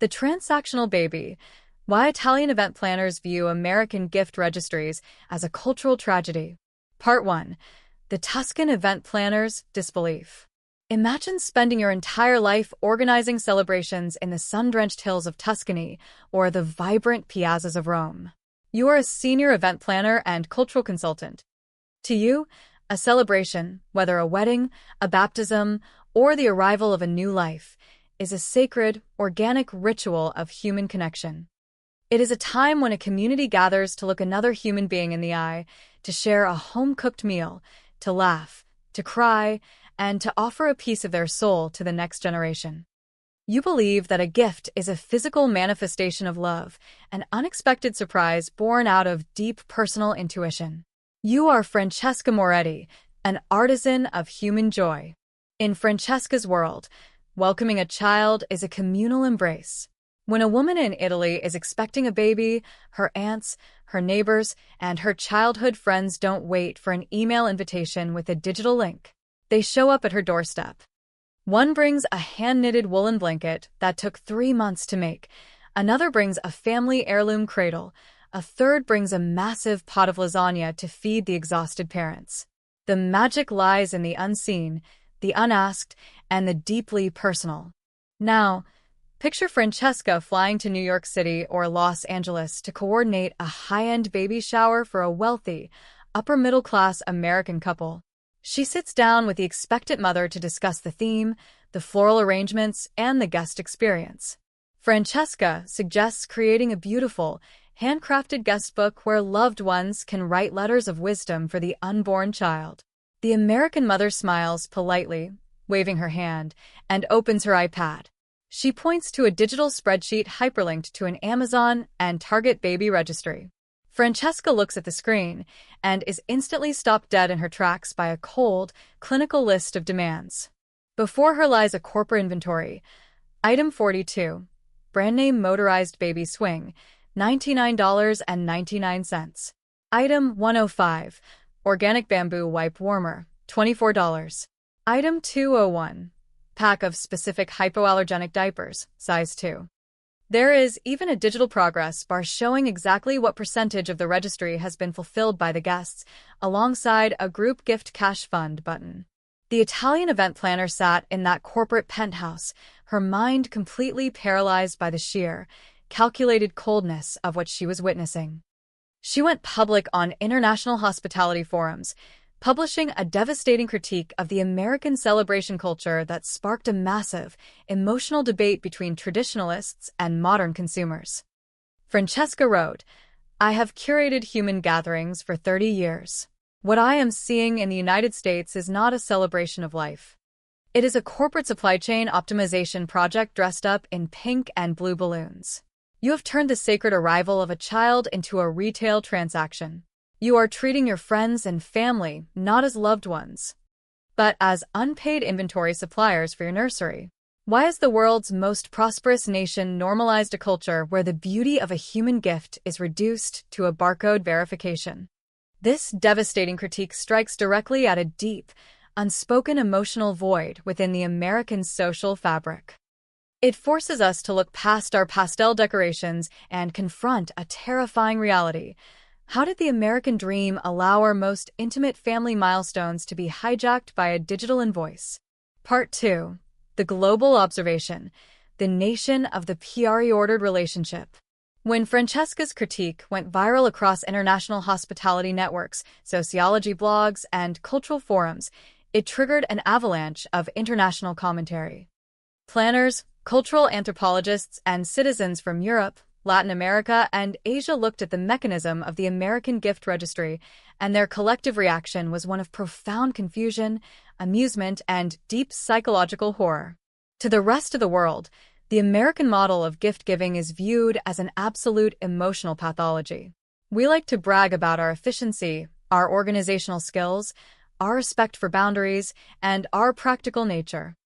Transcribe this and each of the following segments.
The transactional baby. Why Italian event planners view American gift registries as a cultural tragedy. Part 1. The Tuscan event planners' disbelief. Imagine spending your entire life organizing celebrations in the sun-drenched hills of Tuscany or the vibrant piazzas of Rome. You are a senior event planner and cultural consultant. To you, a celebration, whether a wedding, a baptism, or the arrival of a new life, is a sacred, organic ritual of human connection. It is a time when a community gathers to look another human being in the eye, to share a home-cooked meal, to laugh, to cry, and to offer a piece of their soul to the next generation. You believe that a gift is a physical manifestation of love, an unexpected surprise born out of deep personal intuition. You are Francesca Moretti, an artisan of human joy. In Francesca's world, welcoming a child is a communal embrace. When a woman in Italy is expecting a baby, her aunts, her neighbors, and her childhood friends don't wait for an email invitation with a digital link. They show up at her doorstep. One brings a hand-knitted woolen blanket that took 3 months to make. Another brings a family heirloom cradle. A third brings a massive pot of lasagna to feed the exhausted parents. The magic lies in the unseen, the unasked, and the deeply personal. Now, picture Francesca flying to New York City or Los Angeles to coordinate a high-end baby shower for a wealthy, upper-middle-class American couple. She sits down with the expectant mother to discuss the theme, the floral arrangements, and the guest experience. Francesca suggests creating a beautiful, handcrafted guest book where loved ones can write letters of wisdom for the unborn child. The American mother smiles politely, waving her hand, and opens her iPad. She points to a digital spreadsheet hyperlinked to an Amazon and Target baby registry. Francesca looks at the screen and is instantly stopped dead in her tracks by a cold, clinical list of demands. Before her lies a corporate inventory. Item 42. Brand name motorized baby swing, $99.99. Item 105. Organic bamboo wipe warmer, $24. Item 201. Pack of specific hypoallergenic diapers, size 2. There is even a digital progress bar showing exactly what percentage of the registry has been fulfilled by the guests, alongside a group gift cash fund button. The Italian event planner sat in that corporate penthouse, her mind completely paralyzed by the sheer, calculated coldness of what she was witnessing. She went public on international hospitality forums, publishing a devastating critique of the American celebration culture that sparked a massive, emotional debate between traditionalists and modern consumers. Francesca wrote, "I have curated human gatherings for 30 years. What I am seeing in the United States is not a celebration of life. It is a corporate supply chain optimization project dressed up in pink and blue balloons. You have turned the sacred arrival of a child into a retail transaction. You are treating your friends and family not as loved ones, but as unpaid inventory suppliers for your nursery. Why has the world's most prosperous nation normalized a culture where the beauty of a human gift is reduced to a barcode verification?" This devastating critique strikes directly at a deep, unspoken emotional void within the American social fabric. It forces us to look past our pastel decorations and confront a terrifying reality. How did the American dream allow our most intimate family milestones to be hijacked by a digital invoice? Part 2. The Global Observation, the Nation of the PR-ordered Relationship. When Francesca's critique went viral across international hospitality networks, sociology blogs, and cultural forums, it triggered an avalanche of international commentary. Planners, cultural anthropologists, and citizens from Europe, Latin America, and Asia looked at the mechanism of the American gift registry, and their collective reaction was one of profound confusion, amusement, and deep psychological horror. To the rest of the world, the American model of gift-giving is viewed as an absolute emotional pathology. We like to brag about our efficiency, our organizational skills, our respect for boundaries, and our practical nature.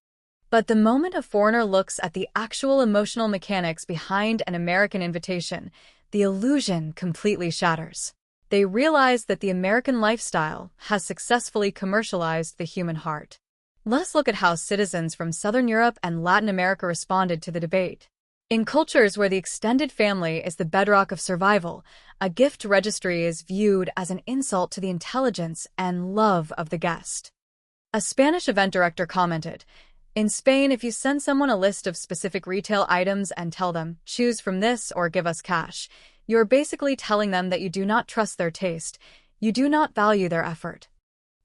But the moment a foreigner looks at the actual emotional mechanics behind an American invitation, the illusion completely shatters. They realize that the American lifestyle has successfully commercialized the human heart. Let's look at how citizens from Southern Europe and Latin America responded to the debate. In cultures where the extended family is the bedrock of survival, a gift registry is viewed as an insult to the intelligence and love of the guest. A Spanish event director commented, "In Spain, if you send someone a list of specific retail items and tell them, choose from this or give us cash, you're basically telling them that you do not trust their taste, you do not value their effort,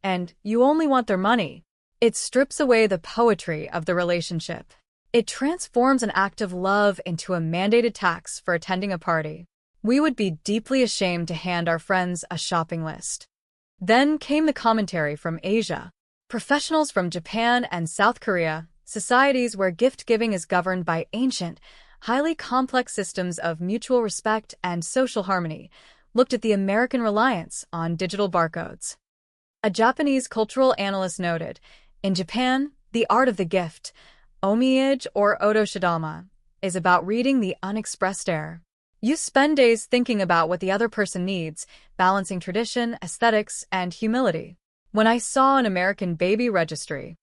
and you only want their money." It strips away the poetry of the relationship. It transforms an act of love into a mandated tax for attending a party. We would be deeply ashamed to hand our friends a shopping list. Then came the commentary from Asia. Professionals from Japan and South Korea, societies where gift-giving is governed by ancient, highly complex systems of mutual respect and social harmony, looked at the American reliance on digital barcodes. A Japanese cultural analyst noted, in Japan, the art of the gift, omiyage or otoshidama, is about reading the unexpressed air. You spend days thinking about what the other person needs, balancing tradition, aesthetics, and humility. When I saw an American baby registry,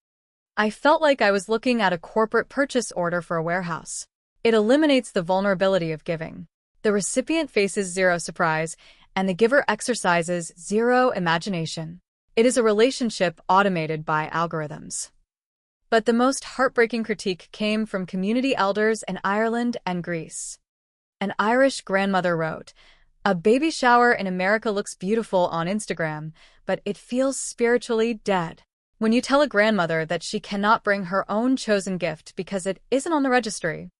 I felt like I was looking at a corporate purchase order for a warehouse. It eliminates the vulnerability of giving. The recipient faces zero surprise, and the giver exercises zero imagination. It is a relationship automated by algorithms. But the most heartbreaking critique came from community elders in Ireland and Greece. An Irish grandmother wrote, "A baby shower in America looks beautiful on Instagram, but it feels spiritually dead. When you tell a grandmother that she cannot bring her own chosen gift because it isn't on the registry,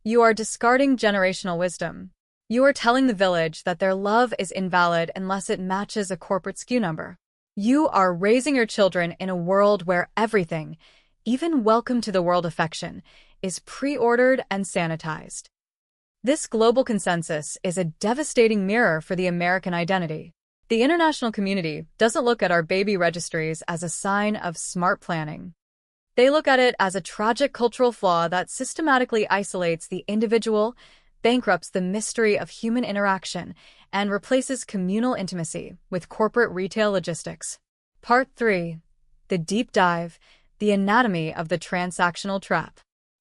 you are discarding generational wisdom. You are telling the village that their love is invalid unless it matches a corporate SKU number. You are raising your children in a world where everything, even welcome to the world affection, is pre-ordered and sanitized." This global consensus is a devastating mirror for the American identity. The international community doesn't look at our baby registries as a sign of smart planning. They look at it as a tragic cultural flaw that systematically isolates the individual, bankrupts the mystery of human interaction, and replaces communal intimacy with corporate retail logistics. Part 3. The Deep Dive, the Anatomy of the Transactional Trap.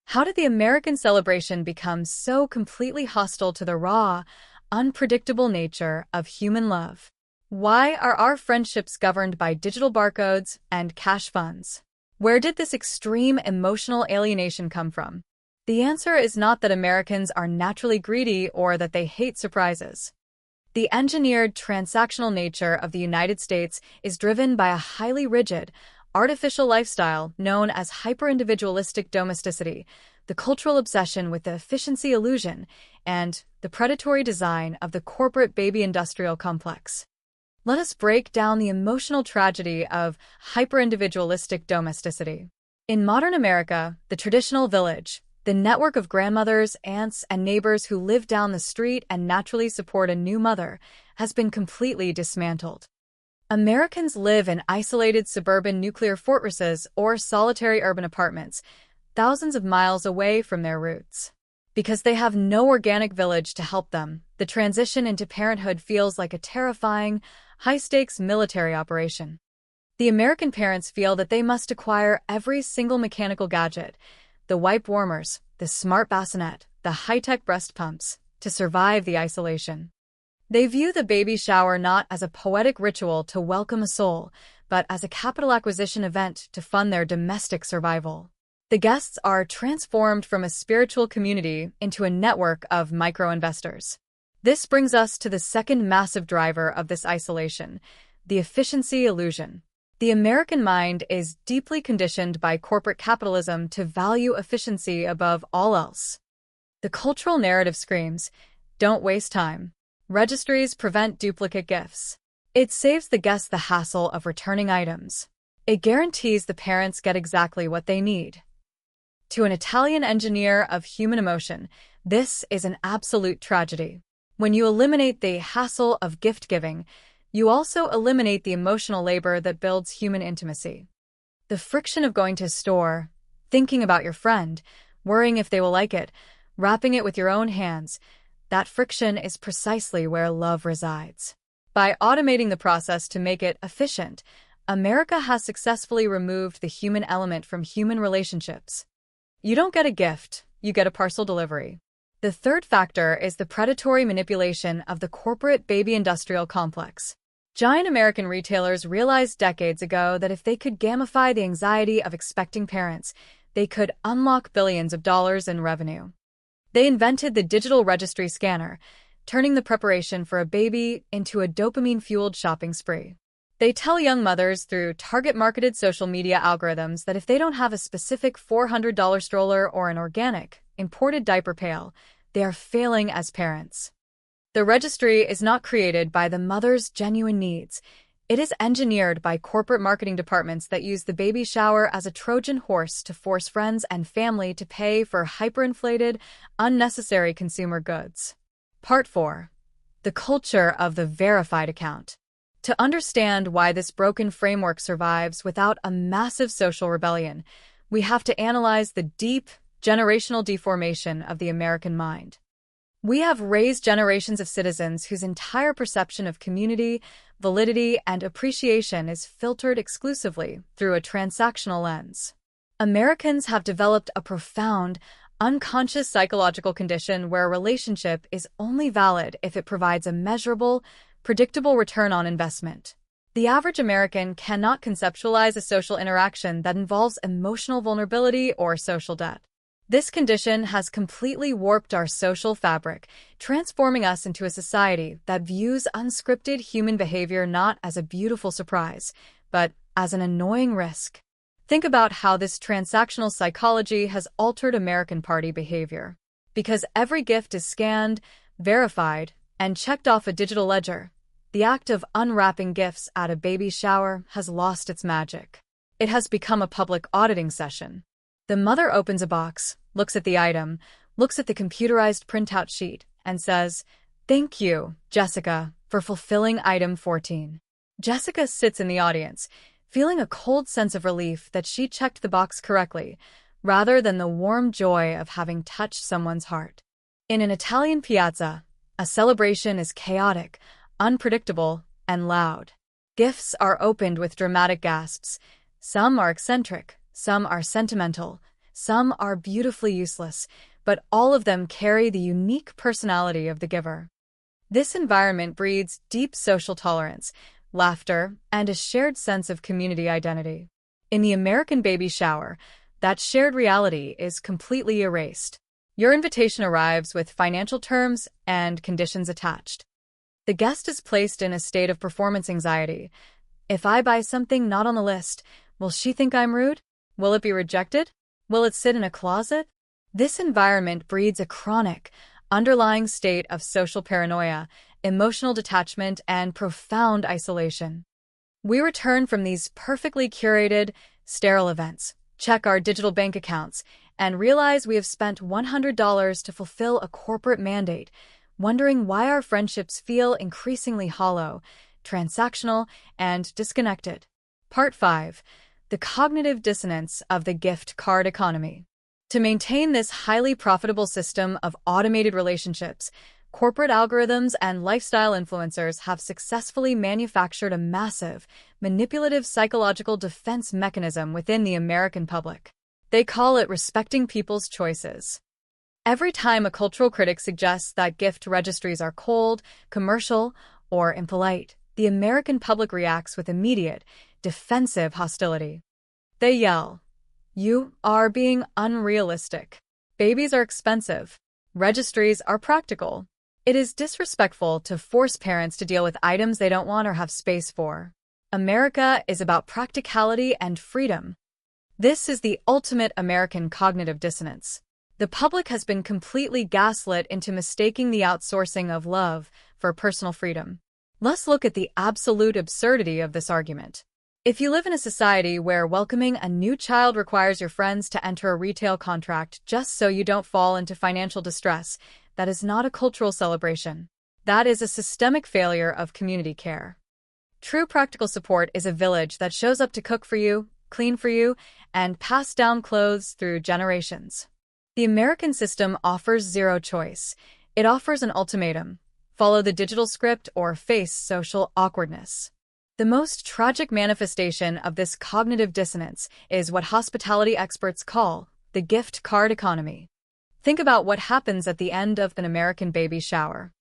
How did the American celebration become so completely hostile to the raw, unpredictable nature of human love? Why are our friendships governed by digital barcodes and cash funds? Where did this extreme emotional alienation come from? The answer is not that Americans are naturally greedy or that they hate surprises. The engineered transactional nature of the United States is driven by a highly rigid, artificial lifestyle known as hyper-individualistic domesticity, the cultural obsession with the efficiency illusion, and the predatory design of the corporate baby industrial complex. Let us break down the emotional tragedy of hyper-individualistic domesticity. In modern America, the traditional village, the network of grandmothers, aunts, and neighbors who live down the street and naturally support a new mother, has been completely dismantled. Americans live in isolated suburban nuclear fortresses or solitary urban apartments, thousands of miles away from their roots. Because they have no organic village to help them, the transition into parenthood feels like a terrifying, high-stakes military operation. The American parents feel that they must acquire every single mechanical gadget, the wipe warmers, the smart bassinet, the high-tech breast pumps, to survive the isolation. They view the baby shower not as a poetic ritual to welcome a soul, but as a capital acquisition event to fund their domestic survival. The guests are transformed from a spiritual community into a network of micro-investors. This brings us to the second massive driver of this isolation, the efficiency illusion. The American mind is deeply conditioned by corporate capitalism to value efficiency above all else. The cultural narrative screams, "Don't waste time." Registries prevent duplicate gifts. It saves the guest the hassle of returning items. It guarantees the parents get exactly what they need. To an Italian engineer of human emotion, this is an absolute tragedy. When you eliminate the hassle of gift-giving, you also eliminate the emotional labor that builds human intimacy. The friction of going to a store, thinking about your friend, worrying if they will like it, wrapping it with your own hands, that friction is precisely where love resides. By automating the process to make it efficient, America has successfully removed the human element from human relationships. You don't get a gift, you get a parcel delivery. The third factor is the predatory manipulation of the corporate baby industrial complex. Giant American retailers realized decades ago that if they could gamify the anxiety of expecting parents, they could unlock billions of dollars in revenue. They invented the digital registry scanner, turning the preparation for a baby into a dopamine-fueled shopping spree. They tell young mothers through target-marketed social media algorithms that if they don't have a specific $400 stroller or an organic, imported diaper pail, they are failing as parents. The registry is not created by the mother's genuine needs. It is engineered by corporate marketing departments that use the baby shower as a Trojan horse to force friends and family to pay for hyperinflated, unnecessary consumer goods. Part 4. The culture of the verified account. To understand why this broken framework survives without a massive social rebellion, we have to analyze the deep, generational deformation of the American mind. We have raised generations of citizens whose entire perception of community, validity, and appreciation is filtered exclusively through a transactional lens. Americans have developed a profound, unconscious psychological condition where a relationship is only valid if it provides a measurable, predictable return on investment. The average American cannot conceptualize a social interaction that involves emotional vulnerability or social debt. This condition has completely warped our social fabric, transforming us into a society that views unscripted human behavior not as a beautiful surprise, but as an annoying risk. Think about how this transactional psychology has altered American party behavior. Because every gift is scanned, verified, and checked off a digital ledger, the act of unwrapping gifts at a baby shower has lost its magic. It has become a public auditing session. The mother opens a box, looks at the item, looks at the computerized printout sheet, and says, "Thank you, Jessica, for fulfilling item 14. Jessica sits in the audience, feeling a cold sense of relief that she checked the box correctly, rather than the warm joy of having touched someone's heart. In an Italian piazza, a celebration is chaotic, unpredictable, and loud. Gifts are opened with dramatic gasps. Some are eccentric, some are sentimental, some are beautifully useless, but all of them carry the unique personality of the giver. This environment breeds deep social tolerance, laughter, and a shared sense of community identity. In the American baby shower, that shared reality is completely erased. Your invitation arrives with financial terms and conditions attached. The guest is placed in a state of performance anxiety. If I buy something not on the list, will she think I'm rude? Will it be rejected? Will it sit in a closet? This environment breeds a chronic, underlying state of social paranoia, emotional detachment, and profound isolation. We return from these perfectly curated, sterile events, check our digital bank accounts, and realize we have spent $100 to fulfill a corporate mandate, wondering why our friendships feel increasingly hollow, transactional, and disconnected. Part 5. The cognitive dissonance of the gift card economy. To maintain this highly profitable system of automated relationships, corporate algorithms and lifestyle influencers have successfully manufactured a massive, manipulative psychological defense mechanism within the American public. They call it respecting people's choices. Every time a cultural critic suggests that gift registries are cold, commercial, or impolite, the American public reacts with immediate, defensive hostility. They yell, "You are being unrealistic. Babies are expensive. Registries are practical. It is disrespectful to force parents to deal with items they don't want or have space for. America is about practicality and freedom." This is the ultimate American cognitive dissonance. The public has been completely gaslit into mistaking the outsourcing of love for personal freedom. Let's look at the absolute absurdity of this argument. If you live in a society where welcoming a new child requires your friends to enter a retail contract just so you don't fall into financial distress, that is not a cultural celebration. That is a systemic failure of community care. True practical support is a village that shows up to cook for you, clean for you, and pass down clothes through generations. The American system offers zero choice. It offers an ultimatum: follow the digital script or face social awkwardness. The most tragic manifestation of this cognitive dissonance is what hospitality experts call the gift card economy. Think about what happens at the end of an American baby shower.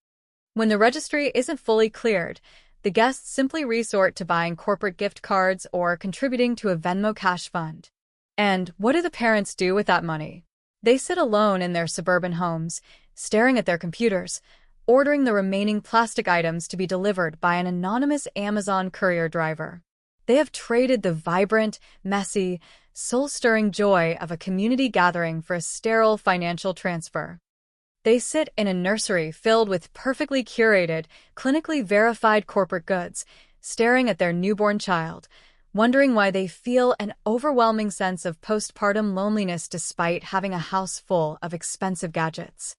When the registry isn't fully cleared, the guests simply resort to buying corporate gift cards or contributing to a Venmo cash fund. And what do the parents do with that money? They sit alone in their suburban homes, staring at their computers, ordering the remaining plastic items to be delivered by an anonymous Amazon courier driver. They have traded the vibrant, messy, soul-stirring joy of a community gathering for a sterile financial transfer. They sit in a nursery filled with perfectly curated, clinically verified corporate goods, staring at their newborn child, wondering why they feel an overwhelming sense of postpartum loneliness despite having a house full of expensive gadgets.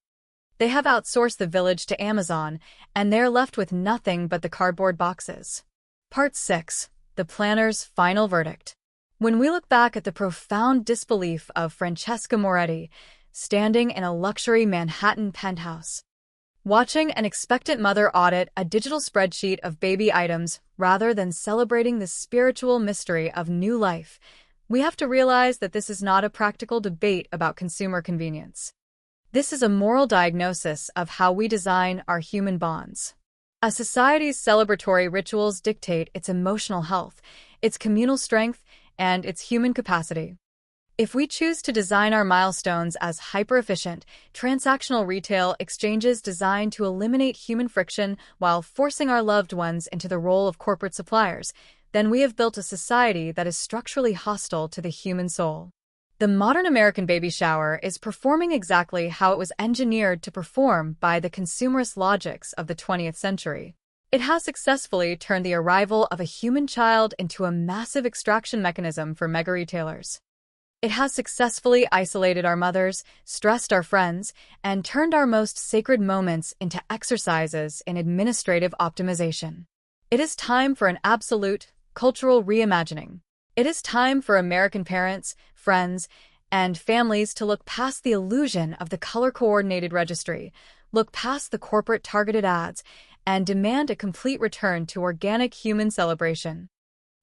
They have outsourced the village to Amazon, and they're left with nothing but the cardboard boxes. Part 6. The Planner's Final Verdict. When we look back at the profound disbelief of Francesca Moretti, standing in a luxury Manhattan penthouse, watching an expectant mother audit a digital spreadsheet of baby items rather than celebrating the spiritual mystery of new life, we have to realize that this is not a practical debate about consumer convenience. This is a moral diagnosis of how we design our human bonds. A society's celebratory rituals dictate its emotional health, its communal strength, and its human capacity. If we choose to design our milestones as hyper-efficient, transactional retail exchanges designed to eliminate human friction while forcing our loved ones into the role of corporate suppliers, then we have built a society that is structurally hostile to the human soul. The modern American baby shower is performing exactly how it was engineered to perform by the consumerist logics of the 20th century. It has successfully turned the arrival of a human child into a massive extraction mechanism for mega retailers. It has successfully isolated our mothers, stressed our friends, and turned our most sacred moments into exercises in administrative optimization. It is time for an absolute cultural reimagining. It is time for American parents, friends, and families to look past the illusion of the color-coordinated registry, look past the corporate targeted ads, and demand a complete return to organic human celebration.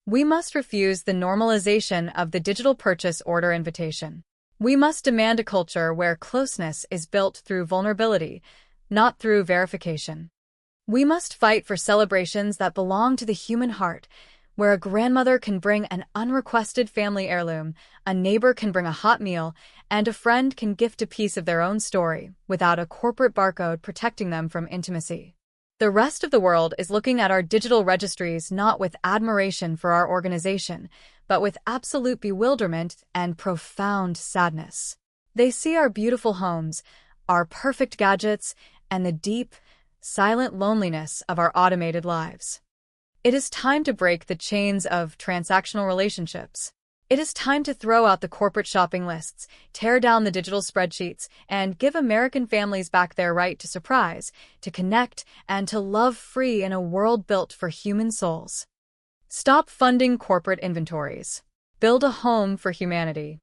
We must refuse the normalization of the digital purchase order invitation. We must demand a culture where closeness is built through vulnerability, not through verification. We must fight for celebrations that belong to the human heart, where a grandmother can bring an unrequested family heirloom, a neighbor can bring a hot meal, and a friend can gift a piece of their own story without a corporate barcode protecting them from intimacy. The rest of the world is looking at our digital registries not with admiration for our organization, but with absolute bewilderment and profound sadness. They see our beautiful homes, our perfect gadgets, and the deep, silent loneliness of our automated lives. It is time to break the chains of transactional relationships. It is time to throw out the corporate shopping lists, tear down the digital spreadsheets, and give American families back their right to surprise, to connect, and to love free in a world built for human souls. Stop funding corporate inventories. Build a home for humanity.